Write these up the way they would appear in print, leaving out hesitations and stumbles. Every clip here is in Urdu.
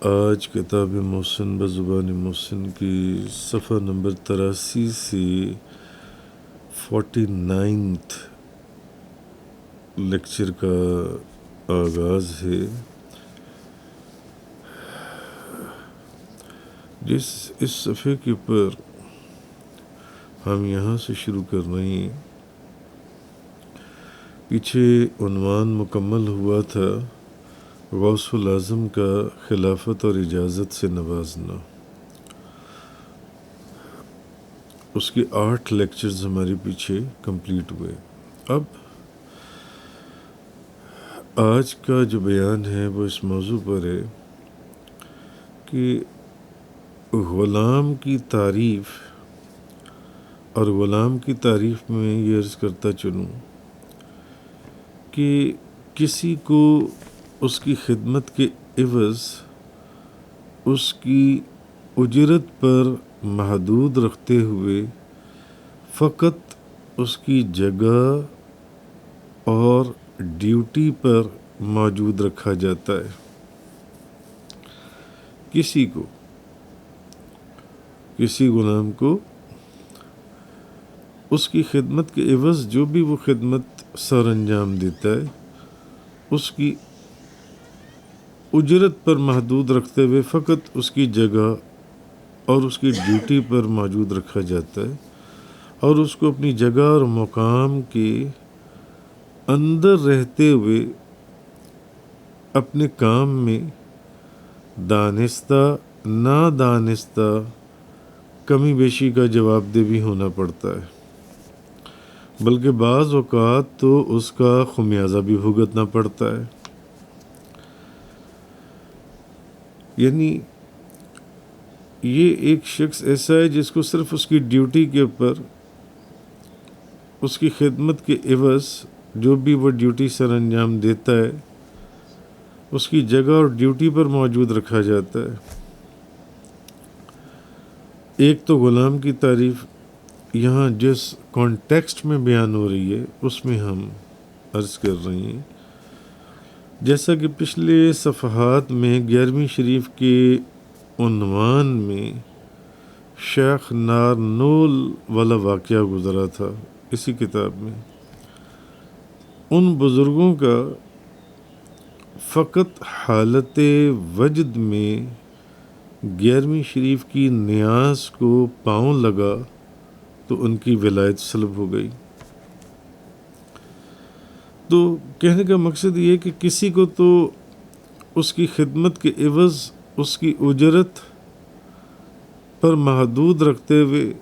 آج کتاب محسن بزبان محسن کی صفحہ نمبر 83 سے 49 لیکچر کا آغاز ہے. اس صفحے کے اوپر ہم یہاں سے شروع کر رہے ہیں. پیچھے عنوان مکمل ہوا تھا غوث الاعظم کا خلافت اور اجازت سے نوازنا. اس کے 8 لیکچرز ہمارے پیچھے کمپلیٹ ہوئے. اب آج کا جو بیان ہے وہ اس موضوع پر ہے کہ غلام کی تعریف، اور غلام کی تعریف میں یہ عرض کرتا چلوں کہ کسی کو اس کی خدمت کے عوض اس کی اجرت پر محدود رکھتے ہوئے فقط اس کی جگہ اور ڈیوٹی پر موجود رکھا جاتا ہے. کسی غلام کو اس کی خدمت کے عوض جو بھی وہ خدمت سر انجام دیتا ہے اس کی اجرت پر محدود رکھتے ہوئے فقط اس کی جگہ اور اس کی ڈیوٹی پر موجود رکھا جاتا ہے، اور اس کو اپنی جگہ اور مقام کے اندر رہتے ہوئے اپنے کام میں دانستہ نادانستہ کمی بیشی کا جواب دہ بھی ہونا پڑتا ہے، بلکہ بعض اوقات تو اس کا خمیازہ بھی بھگتنا پڑتا ہے. یعنی یہ ایک شخص ایسا ہے جس کو صرف اس کی ڈیوٹی کے اوپر اس کی خدمت کے عوض جو بھی وہ ڈیوٹی سر انجام دیتا ہے اس کی جگہ اور ڈیوٹی پر موجود رکھا جاتا ہے. ایک تو غلام کی تعریف یہاں جس کانٹیکسٹ میں بیان ہو رہی ہے اس میں ہم عرض کر رہے ہیں. جیسا کہ پچھلے صفحات میں 11ویں شریف کے عنوان میں شیخ نارنول والا واقعہ گزرا تھا اسی کتاب میں. ان بزرگوں کا فقط حالت وجد میں 11ویں شریف کی نیاز کو پاؤں لگا تو ان کی ولایت سلب ہو گئی. تو کہنے کا مقصد یہ کہ کسی کو تو اس کی خدمت کے عوض اس کی اجرت پر محدود رکھتے ہوئے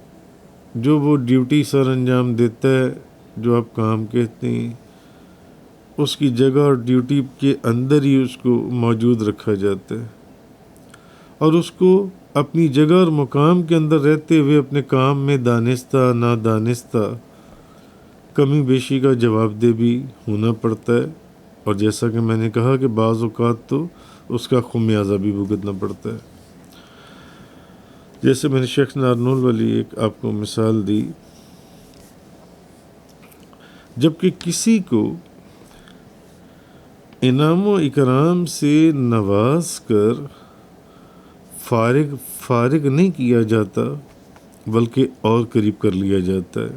جو وہ ڈیوٹی سر انجام دیتا ہے، جو آپ کام کہتے ہیں، اس کی جگہ اور ڈیوٹی کے اندر ہی اس کو موجود رکھا جاتا ہے، اور اس کو اپنی جگہ اور مقام کے اندر رہتے ہوئے اپنے کام میں دانستہ نادانستہ کمی بیشی کا جواب دہ بھی ہونا پڑتا ہے، اور جیسا کہ میں نے کہا کہ بعض اوقات تو اس کا خمیازہ بھی بھگتنا پڑتا ہے. جیسے میں نے شیخ نارنول والی ایک آپ کو مثال دی. جبکہ کسی کو انعام و اکرام سے نواز کر فارغ نہیں کیا جاتا بلکہ اور قریب کر لیا جاتا ہے،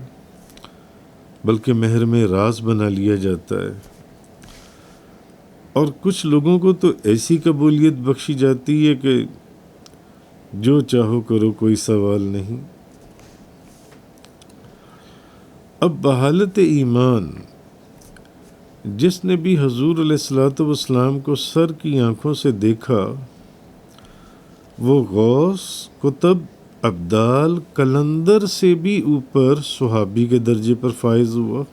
بلکہ مہر میں راز بنا لیا جاتا ہے. اور کچھ لوگوں کو تو ایسی قبولیت بخشی جاتی ہے کہ جو چاہو کرو کوئی سوال نہیں. اب بحالت ایمان جس نے بھی حضور علیہ الصلوۃ والسلام کو سر کی آنکھوں سے دیکھا وہ غوث قطب ابدال کلندر سے بھی اوپر صحابی کے درجے پر فائز ہوا.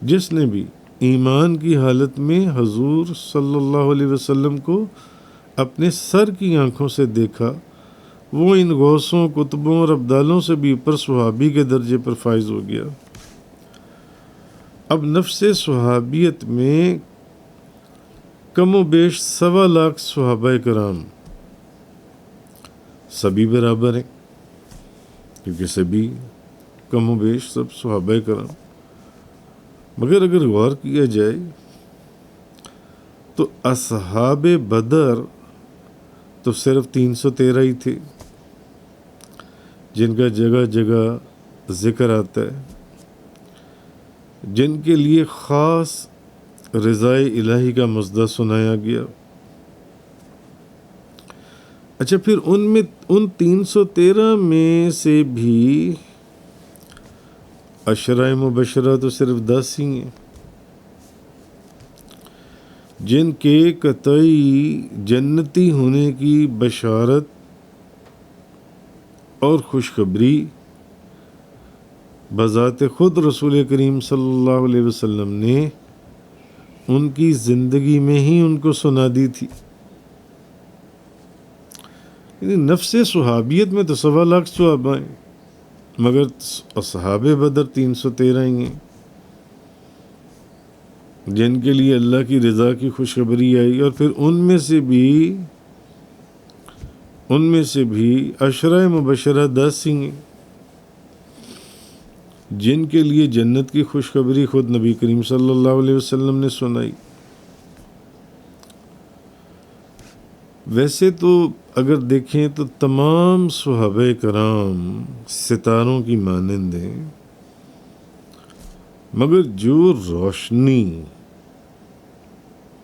جس نے بھی ایمان کی حالت میں حضور صلی اللہ علیہ وسلم کو اپنے سر کی آنکھوں سے دیکھا وہ ان غوثوں قطبوں اور ابدالوں سے بھی اوپر صحابی کے درجے پر فائز ہو گیا. اب نفس صحابیت میں کم و بیش 1.25 لاکھ صحابہ کرام سبھی برابر ہیں، کیونکہ سبھی کم و بیش سب صحابہ کرام. مگر اگر غور کیا جائے تو اصحاب بدر تو صرف 313 ہی تھے جن کا جگہ جگہ ذکر آتا ہے، جن کے لیے خاص رضائے الہی کا مژدہ سنایا گیا۔ اچھا، پھر ان 313 میں سے بھی عشرہ مبشرہ تو صرف 10 ہی ہیں جن کے قطعی جنتی ہونے کی بشارت اور خوشخبری بذات خود رسول کریم صلی اللہ علیہ وسلم نے ان کی زندگی میں ہی ان کو سنا دی تھی۔ یعنی نفس صحابیت میں تو 1.25 لاکھ صحابہ ہیں، مگر اصحاب بدر 313 ہی ہیں جن کے لیے اللہ کی رضا کی خوشخبری آئی، اور پھر ان میں سے بھی عشرہ مبشرہ 10 ہی ہیں جن کے لیے جنت کی خوشخبری خود نبی کریم صلی اللہ علیہ وسلم نے سنائی۔ ویسے تو اگر دیکھیں تو تمام صحابہ کرام ستاروں کی مانند ہیں، مگر جو روشنی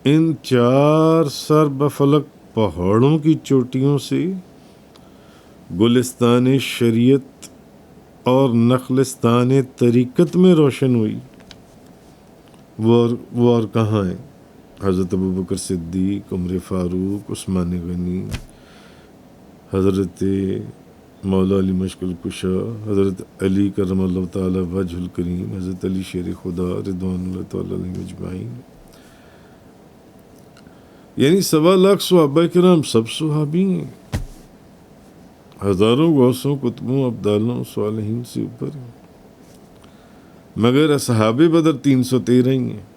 ان 4 سر بفلک پہاڑوں کی چوٹیوں سے گلستان شریعت اور نخلستان طریقت میں روشن ہوئی، وہ اور کہاں ہے؟ حضرت ابوبکر صدیق، عمر فاروق، عثمان غنی، حضرت مولا علی مشکل کشا، حضرت علی کرم اللہ تعالی وجہ الکریم، حضرت علی شیر خدا رضوان اللہ تعالی علیہ اجمعین۔ یعنی 1.25 لاکھ صحابہ کرام سب صحابی ہیں، ہزاروں غوثوں، قطبوں، ابدالوں، صالحین سے اوپر ہیں، مگر اصحاب بدر 313 ہی ہیں۔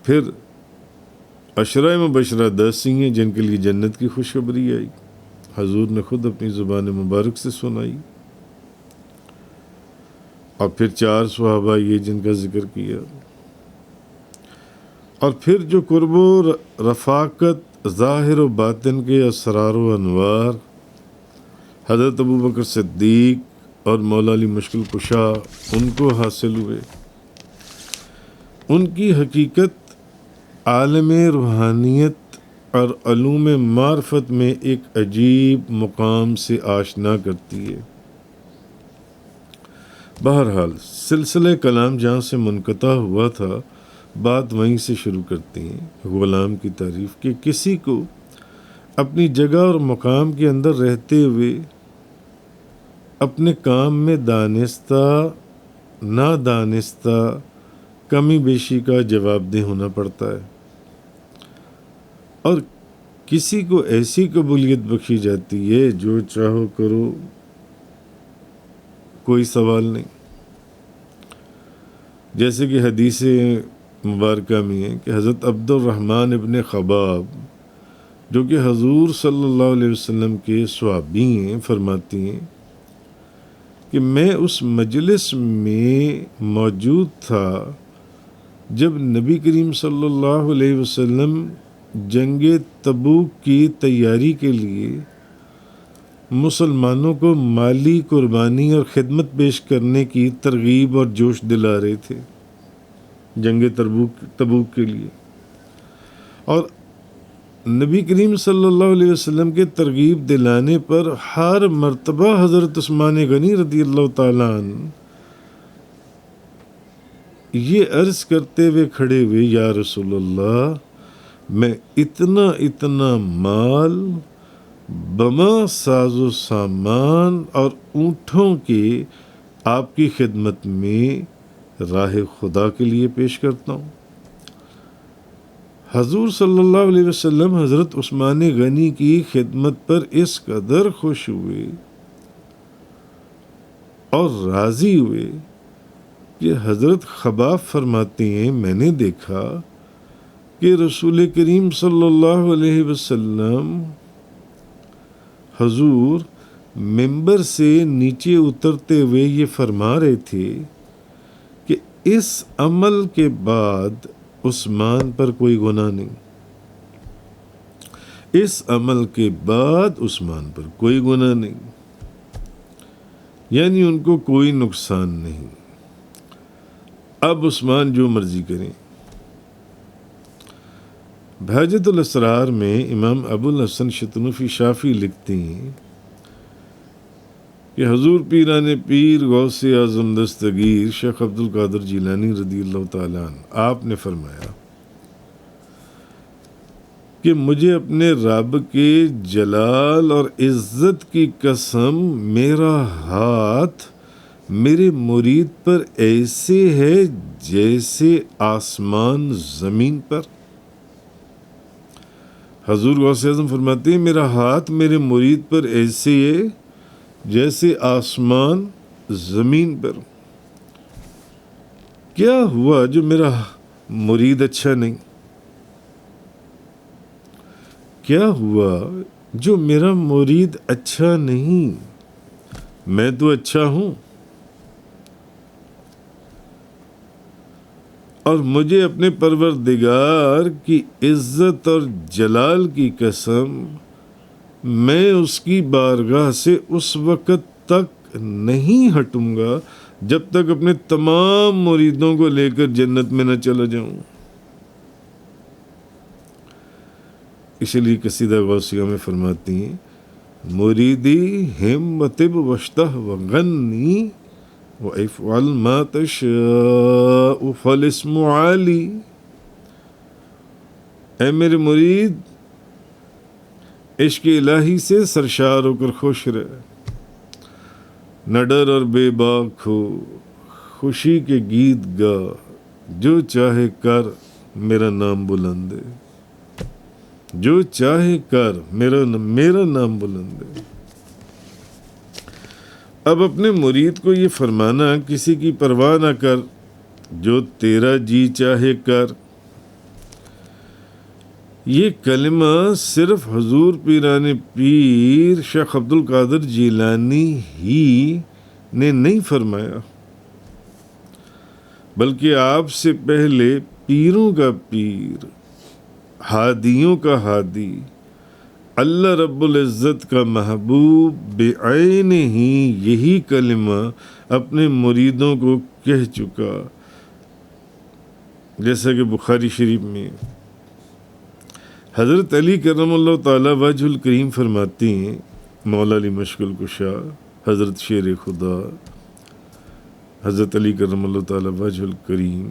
پھر عشرہ مبشرہ 10 ہی ہیں جن کے لیے جنت کی خوشخبری آئی، حضور نے خود اپنی زبان مبارک سے سنائی، اور پھر 4 صحابہ یہ جن کا ذکر کیا، اور پھر جو قرب و رفاقت ظاہر و باطن کے اسرار و انوار حضرت ابوبکر صدیق اور مولا علی مشکل کشا ان کو حاصل ہوئے، ان کی حقیقت عالم روحانیت اور علوم معرفت میں ایک عجیب مقام سے آشنا کرتی ہے۔ بہرحال سلسلہ کلام جہاں سے منقطع ہوا تھا، بات وہیں سے شروع کرتے ہیں، غلام کی تعریف، کہ کسی کو اپنی جگہ اور مقام کے اندر رہتے ہوئے اپنے کام میں دانستہ نادانستہ کمی بیشی کا جواب دہ ہونا پڑتا ہے، اور کسی کو ایسی قبولیت بخشی جاتی ہے جو چاہو کرو، کوئی سوال نہیں۔ جیسے کہ حدیث مبارکہ میں ہے کہ حضرت عبد الرحمن ابن خباب جو کہ حضور صلی اللہ علیہ وسلم کے صحابی ہیں، فرماتی ہیں کہ میں اس مجلس میں موجود تھا جب نبی کریم صلی اللہ علیہ وسلم جنگ تبوک کی تیاری کے لیے مسلمانوں کو مالی قربانی اور خدمت پیش کرنے کی ترغیب اور جوش دلا رہے تھے جنگ تبوک کے لیے، اور نبی کریم صلی اللہ علیہ وسلم کے ترغیب دلانے پر ہر مرتبہ حضرت عثمان غنی رضی اللہ تعالیٰ عنہ یہ عرض کرتے ہوئے کھڑے ہوئے، یا رسول اللہ، میں اتنا مال بما ساز و سامان اور اونٹوں کے آپ کی خدمت میں راہ خدا کے لیے پیش کرتا ہوں۔ حضور صلی اللہ علیہ وسلم حضرت عثمان غنی کی خدمت پر اس قدر خوش ہوئے اور راضی ہوئے کہ حضرت خباب فرماتے ہیں، میں نے دیکھا کہ رسول کریم صلی اللہ علیہ وسلم حضور ممبر سے نیچے اترتے ہوئے یہ فرما رہے تھے کہ اس عمل کے بعد عثمان پر کوئی گناہ نہیں، اس عمل کے بعد عثمان پر کوئی گناہ نہیں، یعنی ان کو کوئی نقصان نہیں۔ اب عثمان جو مرضی کریں۔ بہجت الاسرار میں امام ابو الحسن شتنوفی شافعی لکھتے ہیں کہ حضور پیران پیر غوث اعظم دستگیر شیخ عبد القادر جیلانی رضی اللہ تعالیٰ عنہ آپ نے فرمایا کہ مجھے اپنے رب کے جلال اور عزت کی قسم میرا ہاتھ میرے مرید پر ایسے ہے جیسے آسمان زمین پر۔ حضور غوث اعظم فرماتے ہیں میرا ہاتھ میرے مرید پر ایسے ہے جیسے آسمان زمین پر۔ کیا ہوا جو میرا مرید اچھا نہیں؟ کیا ہوا جو میرا مرید اچھا نہیں؟ میں تو اچھا ہوں، اور مجھے اپنے پروردگار کی عزت اور جلال کی قسم میں اس کی بارگاہ سے اس وقت تک نہیں ہٹوں گا جب تک اپنے تمام مریدوں کو لے کر جنت میں نہ چلا جاؤں۔ اسی لیے قصیدہ غوثیہ میں فرماتی ہیں مریدی ہمتب وشتہ وغنی وَإِفْعَلْ مَا تَشَاءُ فَالِاسْمُ عَالِي۔ اے میرے مرید عشق الہی سے سرشار ہو کر خوش رہ، نہ ڈر اور بے باک ہو، خوشی کے گیت گا، جو چاہے کر میرا نام بلند ہے، جو چاہے کر میرا نام بلند ہے۔ اب اپنے مرید کو یہ فرمانا کسی کی پرواہ نہ کر، جو تیرا جی چاہے کر، یہ کلمہ صرف حضور پیران پیر شیخ عبد القادر جیلانی ہی نے نہیں فرمایا، بلکہ آپ سے پہلے پیروں کا پیر، ہادیوں کا ہادی، اللہ رب العزت کا محبوب بعین ہی یہی کلمہ اپنے مریدوں کو کہہ چکا، جیسا کہ بخاری شریف میں حضرت علی کرم اللہ تعالی وجہ الکریم فرماتے ہیں، مولا علی مشکل کشا حضرت شیر خدا حضرت علی کرم اللہ تعالی وجہ الکریم،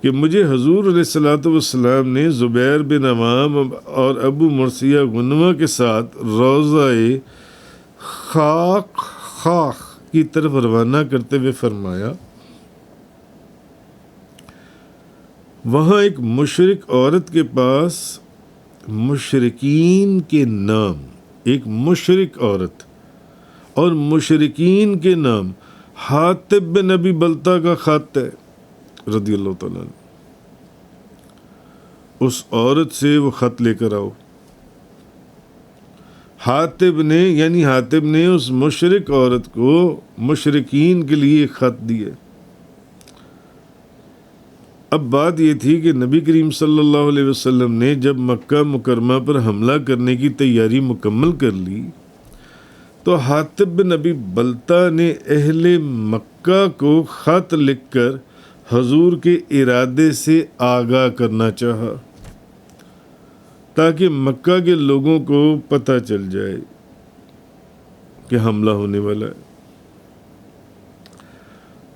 کہ مجھے حضور علیہ الصلوۃ والسلام نے زبیر بن عوام اور ابو مرثیہ غنوہ کے ساتھ روضہ خاخ کی طرف روانہ کرتے ہوئے فرمایا، وہاں ایک مشرک عورت کے پاس مشرکین کے نام، ایک مشرک عورت اور مشرکین کے نام حاطب بن ابی بلتہ کا خط ہے رضی اللہ تعالیٰ عنہ، اس عورت سے وہ خط لے کر آؤ۔ حاطب نے اس مشرک عورت کو مشرکین کے لیے ایک خط دیے۔ اب بات یہ تھی کہ نبی کریم صلی اللہ علیہ وسلم نے جب مکہ مکرمہ پر حملہ کرنے کی تیاری مکمل کر لی تو حاطب بن ابی بلتہ نے اہل مکہ کو خط لکھ کر حضور کے ارادے سے آگاہ کرنا چاہا تاکہ مکہ کے لوگوں کو پتہ چل جائے کہ حملہ ہونے والا ہے۔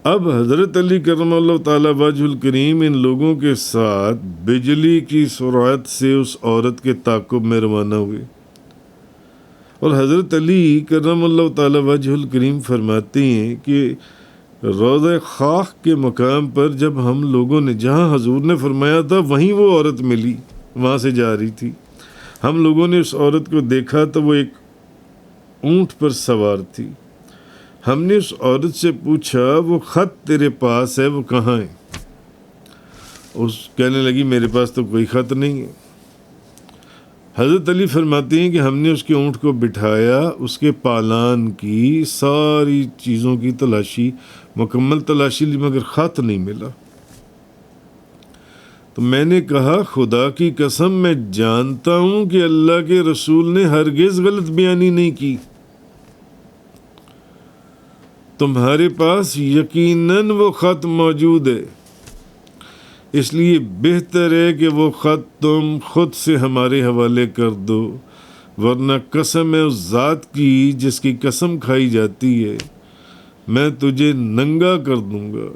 اب حضرت علی کرم اللہ تعالی وجہ الکریم ان لوگوں کے ساتھ بجلی کی سرعت سے اس عورت کے تعاقب میں روانہ ہوئے، اور حضرت علی کرم اللہ تعالی وجہ الکریم فرماتے ہیں کہ روضہ خاخ کے مقام پر جب ہم لوگوں نے، جہاں حضور نے فرمایا تھا وہیں وہ عورت ملی، وہاں سے جا رہی تھی، ہم لوگوں نے اس عورت کو دیکھا تو وہ ایک اونٹ پر سوار تھی۔ ہم نے اس عورت سے پوچھا وہ خط تیرے پاس ہے وہ کہاں ہے؟ اس کہنے لگی میرے پاس تو کوئی خط نہیں ہے۔ حضرت علی فرماتے ہیں کہ ہم نے اس کے اونٹ کو بٹھایا، اس کے پالان کی ساری چیزوں کی تلاشی، مکمل تلاشی لی، مگر خط نہیں ملا۔ تو میں نے کہا خدا کی قسم میں جانتا ہوں کہ اللہ کے رسول نے ہرگز غلط بیانی نہیں کی، تمہارے پاس یقیناً وہ خط موجود ہے، اس لیے بہتر ہے کہ وہ خط تم خود سے ہمارے حوالے کر دو، ورنہ قسم ہے اس ذات کی جس کی قسم کھائی جاتی ہے، میں تجھے ننگا کر دوں گا۔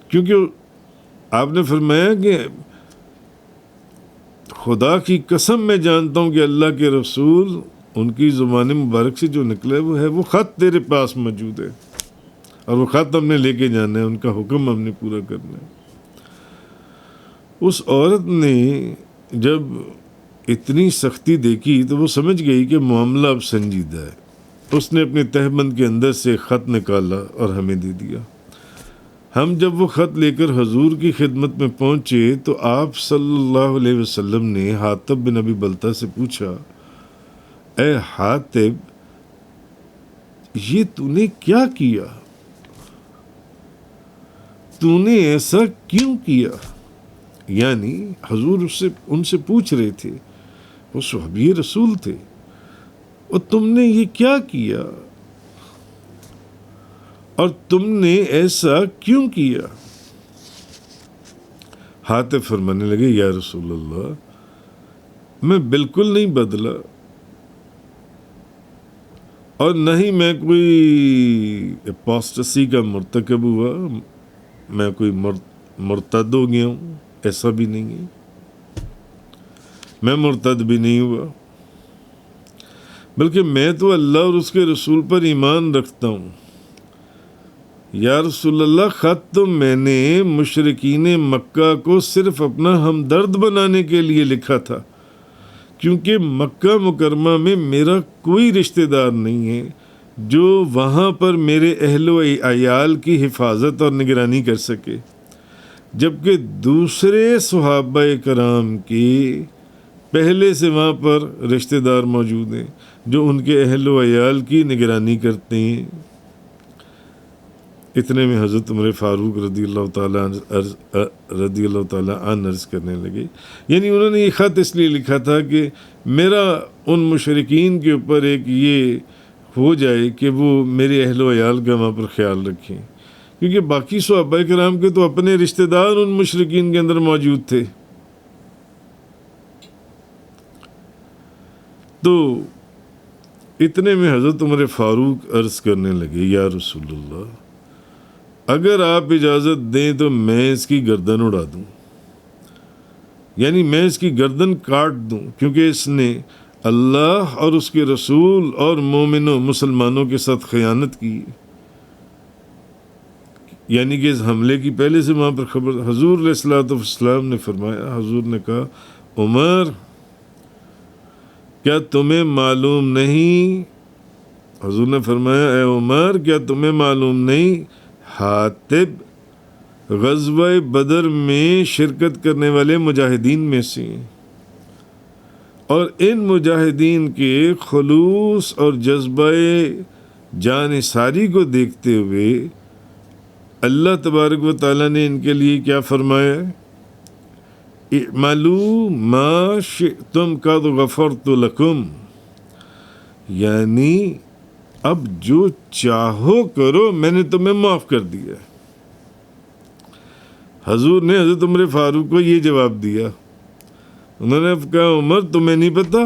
کیونکہ آپ نے فرمایا کہ خدا کی قسم میں جانتا ہوں کہ اللہ کے رسول ان کی زبان مبارک سے جو نکلا ہے وہ خط تیرے پاس موجود ہے، اور وہ خط ہم نے لے کے جانا ہے، ان کا حکم ہم نے پورا کرنا ہے۔ اس عورت نے جب اتنی سختی دیکھی تو وہ سمجھ گئی کہ معاملہ اب سنجیدہ ہے۔ اس نے اپنے تہبند کے اندر سے خط نکالا اور ہمیں دے دیا۔ ہم جب وہ خط لے کر حضور کی خدمت میں پہنچے تو آپ صلی اللہ علیہ وسلم نے حاطب بن ابی بلتہ سے پوچھا، اے حاطب، یہ تو نے کیا کیا؟ تو نے ایسا کیوں کیا؟ یعنی حضور ان سے پوچھ رہے تھے، وہ صحابی رسول تھے، اور تم نے یہ کیا کیا اور تم نے ایسا کیوں کیا؟ حاطب فرمانے لگے، یا رسول اللہ، میں بالکل نہیں بدلا، اور نہ ہی میں کوئی اپوسٹسی کا مرتکب ہوا، میں کوئی مرتد ہو گیا ہوں، ایسا بھی نہیں ہے، میں مرتد بھی نہیں ہوا، بلکہ میں تو اللہ اور اس کے رسول پر ایمان رکھتا ہوں۔ یا رسول اللہ، خط تو میں نے مشرکین مکہ کو صرف اپنا ہمدرد بنانے کے لیے لکھا تھا، کیونکہ مکہ مکرمہ میں میرا کوئی رشتہ دار نہیں ہے جو وہاں پر میرے اہل و عیال کی حفاظت اور نگرانی کر سکے، جبکہ دوسرے صحابہ کرام کی پہلے سے وہاں پر رشتہ دار موجود ہیں جو ان کے اہل و عیال کی نگرانی کرتے ہیں۔ اتنے میں حضرت عمر فاروق رضی اللہ تعالیٰ عنہ عرض کرنے لگے، یعنی انہوں نے یہ خط اس لیے لکھا تھا کہ میرا ان مشرکین کے اوپر ایک یہ ہو جائے کہ وہ میرے اہل و عیال کا وہاں پر خیال رکھیں، کیونکہ باقی صحابہ کرام کے تو اپنے رشتہ دار ان مشرکین کے اندر موجود تھے۔ تو اتنے میں حضرت عمر فاروق عرض کرنے لگے، یا رسول اللہ، اگر آپ اجازت دیں تو میں اس کی گردن اڑا دوں، یعنی میں اس کی گردن کاٹ دوں، کیونکہ اس نے اللہ اور اس کے رسول اور مومنوں مسلمانوں کے ساتھ خیانت کی، یعنی کہ اس حملے کی پہلے سے وہاں پر خبر۔ حضور علیہ الصلوۃ والسلام نے فرمایا، حضور نے کہا، عمر، کیا تمہیں معلوم نہیں؟ حضور نے فرمایا، اے عمر، کیا تمہیں معلوم نہیں حاطب غزوہ بدر میں شرکت کرنے والے مجاہدین میں سے ہیں، اور ان مجاہدین کے خلوص اور جذبہ جان ساری کو دیکھتے ہوئے اللہ تبارک و تعالیٰ نے ان کے لیے کیا فرمایا؟ اعملوا ما شئتم قد غفرت لکم، یعنی اب جو چاہو کرو، میں نے تمہیں معاف کر دیا۔ حضور نے حضرت عمر فاروق کو یہ جواب دیا، انہوں نے کہا، عمر، تمہیں نہیں پتا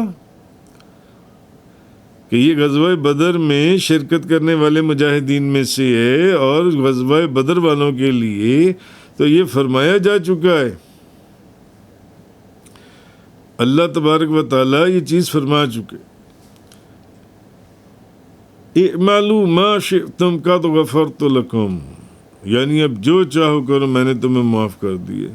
کہ یہ غزوہ بدر میں شرکت کرنے والے مجاہدین میں سے ہے، اور غزوہ بدر والوں کے لیے تو یہ فرمایا جا چکا ہے، اللہ تبارک و تعالیٰ یہ چیز فرما چکے، اعملوا ما شئتم قد غفرت لکم، یعنی اب جو چاہو کرو، میں نے تمہیں معاف کر دیے۔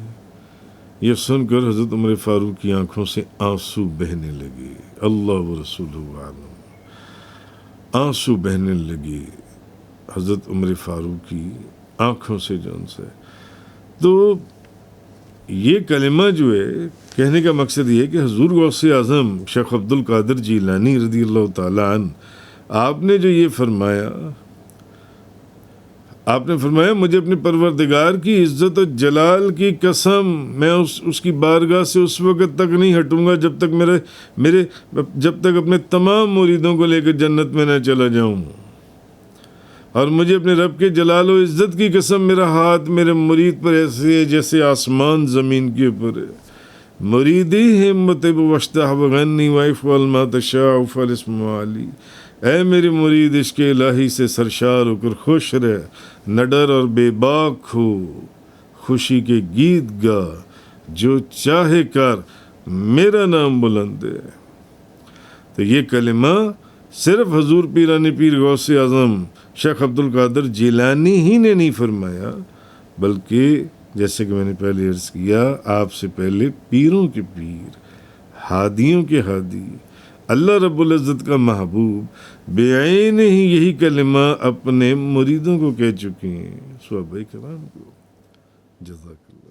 یہ سن کر حضرت عمر فاروق کی آنکھوں سے آنسو بہنے لگے، اللہ و رسولہ عالم، آنسو بہنے لگے حضرت عمر فاروق کی آنکھوں سے، جون سے۔ تو یہ کلمہ جو ہے، کہنے کا مقصد یہ ہے کہ حضور غوث اعظم شیخ عبد القادر جیلانی رضی اللہ تعالیٰ عنہ، آپ نے جو یہ فرمایا، آپ نے فرمایا مجھے اپنے پروردگار کی عزت و جلال کی قسم میں اس کی بارگاہ سے اس وقت تک نہیں ہٹوں گا جب تک اپنے تمام مریدوں کو لے کر جنت میں نہ چلا جاؤں، اور مجھے اپنے رب کے جلال و عزت کی قسم میرا ہاتھ میرے مرید پر ایسے ہے جیسے آسمان زمین کے اوپر ہے۔ مریدی ہمت بوشتہ وغنی وائف والما تشاء فالاسم علی، اے میری مرید عشق الہی سے سرشار ہو کر خوش رہ، نہ ڈر اور بے باک ہو، خوشی کے گیت گا، جو چاہے کر، میرا نام بلند ہے۔ تو یہ کلمہ صرف حضور پیرانی پیر غوث اعظم شیخ عبد القادر جیلانی ہی نے نہیں فرمایا، بلکہ جیسے کہ میں نے پہلے عرض کیا، آپ سے پہلے پیروں کے پیر، ہادیوں کے ہادی، اللہ رب العزت کا محبوب بعین ہی یہی کلمہ اپنے مریدوں کو کہہ چکے ہیں، صحابہ کرام کو۔ جزاک اللہ۔